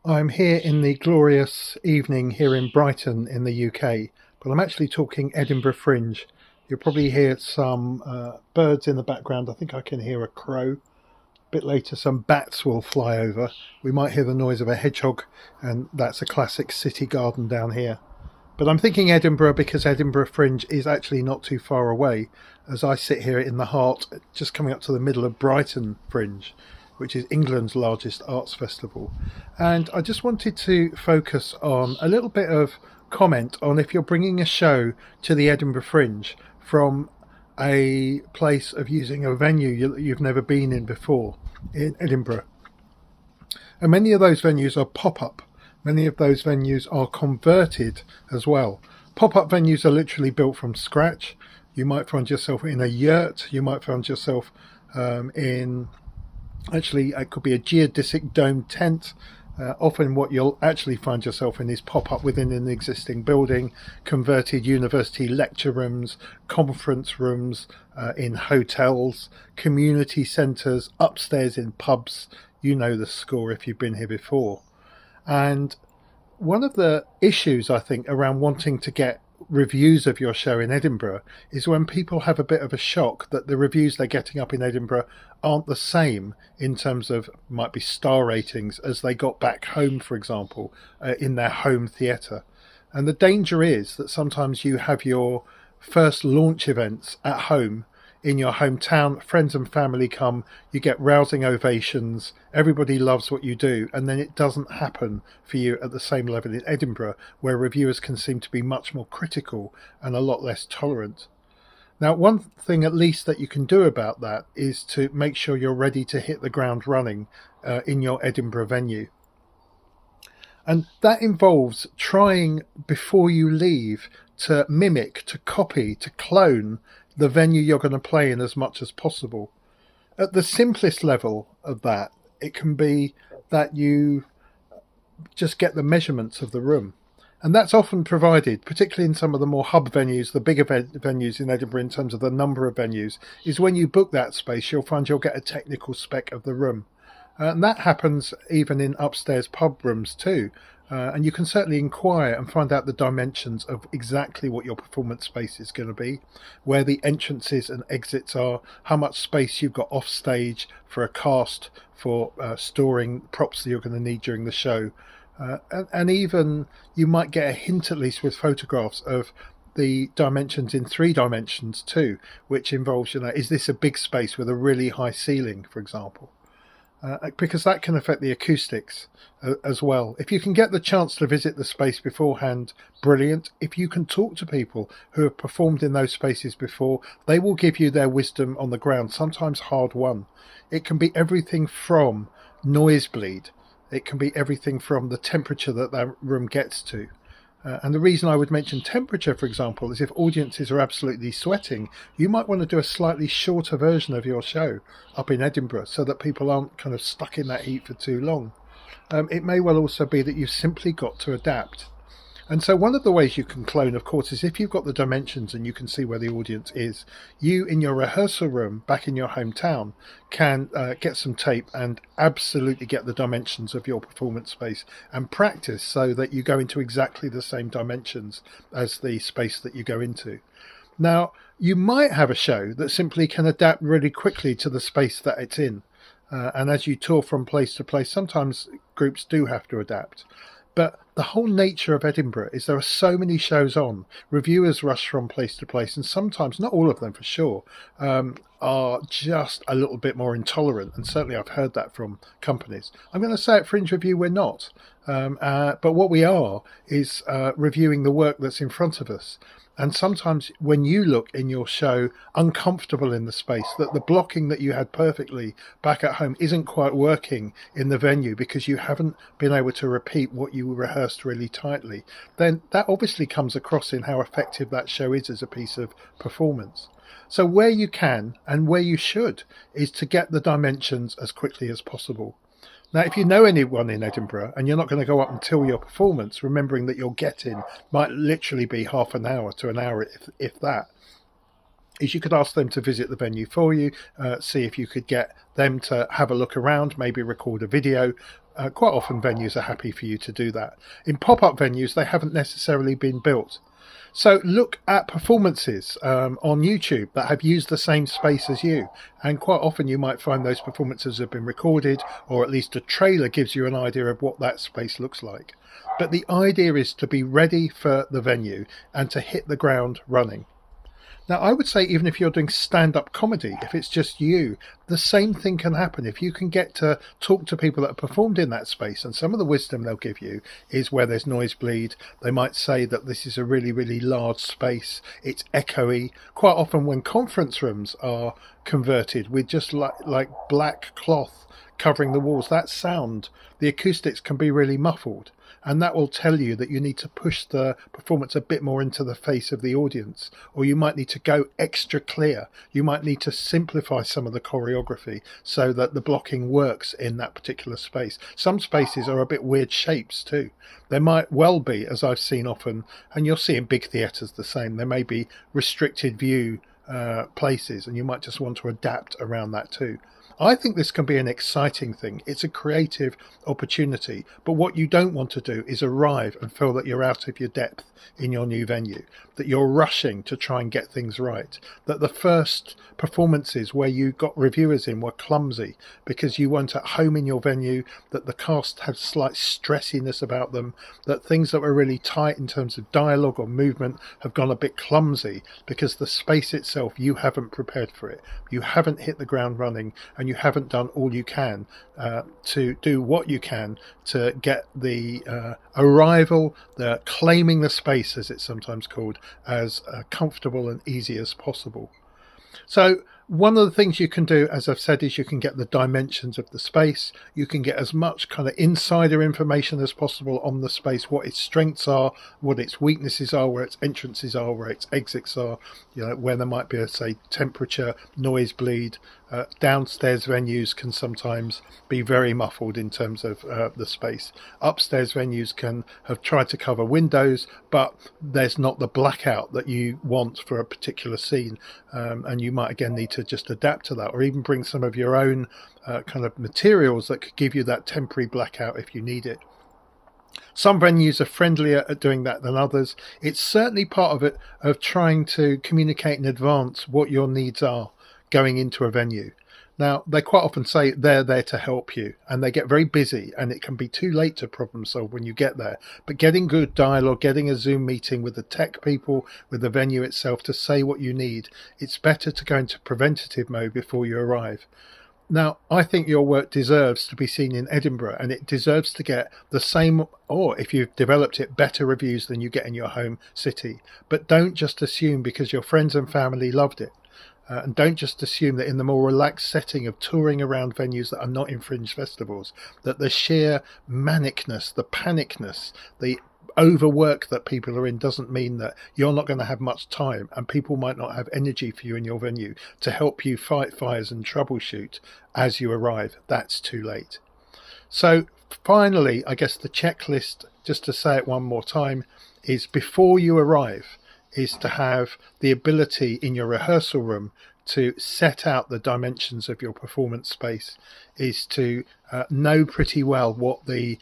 I'm here in the glorious evening here in Brighton in the UK, but I'm actually talking Edinburgh Fringe. You'll probably hear some birds in the background. I think I can hear a crow. A bit later, some bats will fly over. We might hear the noise of a hedgehog, and that's a classic city garden down here. But I'm thinking Edinburgh because Edinburgh Fringe is actually not too far away, as I sit here in the heart, just coming up to the middle of Brighton Fringe, which is England's largest arts festival. And I just wanted to focus on a little bit of comment on if you're bringing a show to the Edinburgh Fringe from a place of using a venue you've never been in before in Edinburgh. And many of those venues are pop up. Many of those venues are converted as well. Pop up venues are literally built from scratch. You might find yourself in a yurt. You might find yourself in, actually, it could be a geodesic dome tent. Often what you'll actually find yourself in is pop-up within an existing building, converted university lecture rooms, conference rooms, in hotels, community centres, upstairs in pubs. You know the score if you've been here before. And one of the issues, I think, around wanting to get reviews of your show in Edinburgh is when people have a bit of a shock that the reviews they're getting up in Edinburgh aren't the same in terms of, might be star ratings, as they got back home, for example, in their home theatre. And the danger is that sometimes you have your first launch events at home in your hometown, friends and family come, you get rousing ovations, everybody loves what you do, and then it doesn't happen for you at the same level in Edinburgh, where reviewers can seem to be much more critical and a lot less tolerant. Now, one thing at least that you can do about that is to make sure you're ready to hit the ground running in your Edinburgh venue. And that involves trying before you leave to mimic, to copy, to clone the venue you're going to play in as much as possible. At the simplest level of that, it can be that you just get the measurements of the room. And that's often provided, particularly in some of the more hub venues, the bigger venues in Edinburgh in terms of the number of venues, is when you book that space, you'll find you'll get a technical spec of the room. And that happens even in upstairs pub rooms too. And you can certainly inquire and find out the dimensions of exactly what your performance space is going to be, where the entrances and exits are, how much space you've got off stage for a cast, for storing props that you're going to need during the show. And even you might get a hint, at least with photographs, of the dimensions in 3 dimensions too, which involves, is this a big space with a really high ceiling, for example? Because that can affect the acoustics as well. If you can get the chance to visit the space beforehand, brilliant. If you can talk to people who have performed in those spaces before, they will give you their wisdom on the ground, sometimes hard won. It can be everything from noise bleed. It can be everything from the temperature that room gets to. And the reason I would mention temperature, for example, is if audiences are absolutely sweating, you might want to do a slightly shorter version of your show up in Edinburgh so that people aren't kind of stuck in that heat for too long. It may well also be that you've simply got to adapt. And so one of the ways you can clone, of course, is if you've got the dimensions and you can see where the audience is, you in your rehearsal room back in your hometown can get some tape and absolutely get the dimensions of your performance space and practice so that you go into exactly the same dimensions as the space that you go into. Now, you might have a show that simply can adapt really quickly to the space that it's in. And as you tour from place to place, sometimes groups do have to adapt. But the whole nature of Edinburgh is there are so many shows on. Reviewers rush from place to place, and sometimes, not all of them for sure, are just a little bit more intolerant. And certainly I've heard that from companies. I'm going to say at Fringe Review we're not. But what we are is reviewing the work that's in front of us. And sometimes when you look in your show uncomfortable in the space, that the blocking that you had perfectly back at home isn't quite working in the venue because you haven't been able to repeat what you rehearsed really tightly, then that obviously comes across in how effective that show is as a piece of performance. So where you can and where you should is to get the dimensions as quickly as possible. Now, if you know anyone in Edinburgh and you're not going to go up until your performance, remembering that your get-in might literally be half an hour to an hour, if that, is you could ask them to visit the venue for you, see if you could get them to have a look around, maybe record a video, quite often venues are happy for you to do that. In pop-up venues, they haven't necessarily been built. So look at performances on YouTube that have used the same space as you. And quite often you might find those performances have been recorded, or at least a trailer gives you an idea of what that space looks like. But the idea is to be ready for the venue and to hit the ground running. Now, I would say even if you're doing stand-up comedy, if it's just you, the same thing can happen. If you can get to talk to people that have performed in that space, and some of the wisdom they'll give you is where there's noise bleed. They might say that this is a really, really large space. It's echoey. Quite often when conference rooms are converted with just like black cloth covering the walls, that sound, the acoustics can be really muffled. And that will tell you that you need to push the performance a bit more into the face of the audience, or you might need to go extra clear. You might need to simplify some of the choreography so that the blocking works in that particular space. Some spaces are a bit weird shapes too. There might well be, as I've seen often, and you'll see in big theatres the same, there may be restricted view places, and you might just want to adapt around that too. I think this can be an exciting thing. It's a creative opportunity, but what you don't want to do is arrive and feel that you're out of your depth in your new venue, that you're rushing to try and get things right, that the first performances where you got reviewers in were clumsy because you weren't at home in your venue, that the cast had slight stressiness about them, that things that were really tight in terms of dialogue or movement have gone a bit clumsy because the space itself, you haven't prepared for it. You haven't hit the ground running, and you haven't done all you can to do what you can to get the arrival, the claiming the space, as it's sometimes called, as comfortable and easy as possible. So one of the things you can do, as I've said, is you can get the dimensions of the space. You can get as much kind of insider information as possible on the space, what its strengths are, what its weaknesses are, where its entrances are, where its exits are, where there might be a, say, temperature, noise bleed. Downstairs venues can sometimes be very muffled in terms of the space. Upstairs venues can have tried to cover windows, but there's not the blackout that you want for a particular scene, and you might again need to just adapt to that, or even bring some of your own kind of materials that could give you that temporary blackout if you need it. Some venues are friendlier at doing that than others. It's certainly part of it, of trying to communicate in advance what your needs are going into a venue. Now, they quite often say they're there to help you, and they get very busy, and it can be too late to problem solve when you get there. But getting good dialogue, getting a Zoom meeting with the tech people, with the venue itself to say what you need, it's better to go into preventative mode before you arrive. Now, I think your work deserves to be seen in Edinburgh, and it deserves to get the same, or if you've developed it, better reviews than you get in your home city. But don't just assume because your friends and family loved it. And don't just assume that in the more relaxed setting of touring around venues that are not in Fringe festivals, that the sheer manicness, the panicness, the overwork that people are in doesn't mean that you're not going to have much time, and people might not have energy for you in your venue to help you fight fires and troubleshoot as you arrive. That's too late. So finally, I guess the checklist, just to say it one more time, is before you arrive, is to have the ability in your rehearsal room to set out the dimensions of your performance space, is to know pretty well what the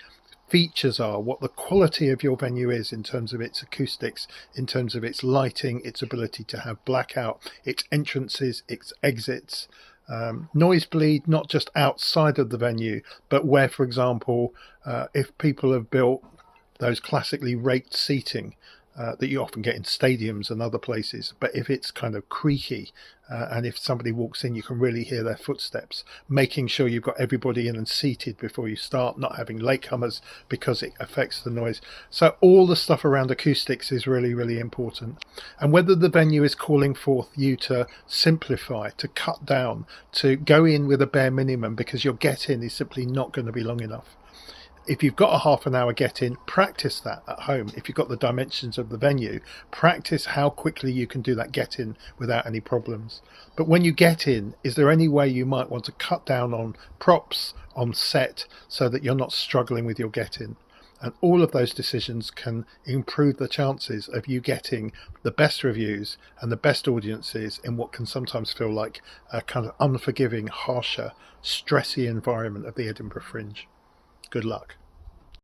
features are, what the quality of your venue is in terms of its acoustics, in terms of its lighting, its ability to have blackout, its entrances, its exits, noise bleed, not just outside of the venue, but where, for example, if people have built those classically raked seating, that you often get in stadiums and other places, but if it's kind of creaky and if somebody walks in you can really hear their footsteps, making sure you've got everybody in and seated before you start, not having latecomers because it affects the noise. So all the stuff around acoustics is really, really important. And whether the venue is calling forth you to simplify, to cut down, to go in with a bare minimum because your get-in is simply not going to be long enough. If you've got a half an hour get-in, practice that at home. If you've got the dimensions of the venue, practice how quickly you can do that get-in without any problems. But when you get in, is there any way you might want to cut down on props, on set, so that you're not struggling with your get-in? And all of those decisions can improve the chances of you getting the best reviews and the best audiences in what can sometimes feel like a kind of unforgiving, harsher, stressy environment of the Edinburgh Fringe. Good luck.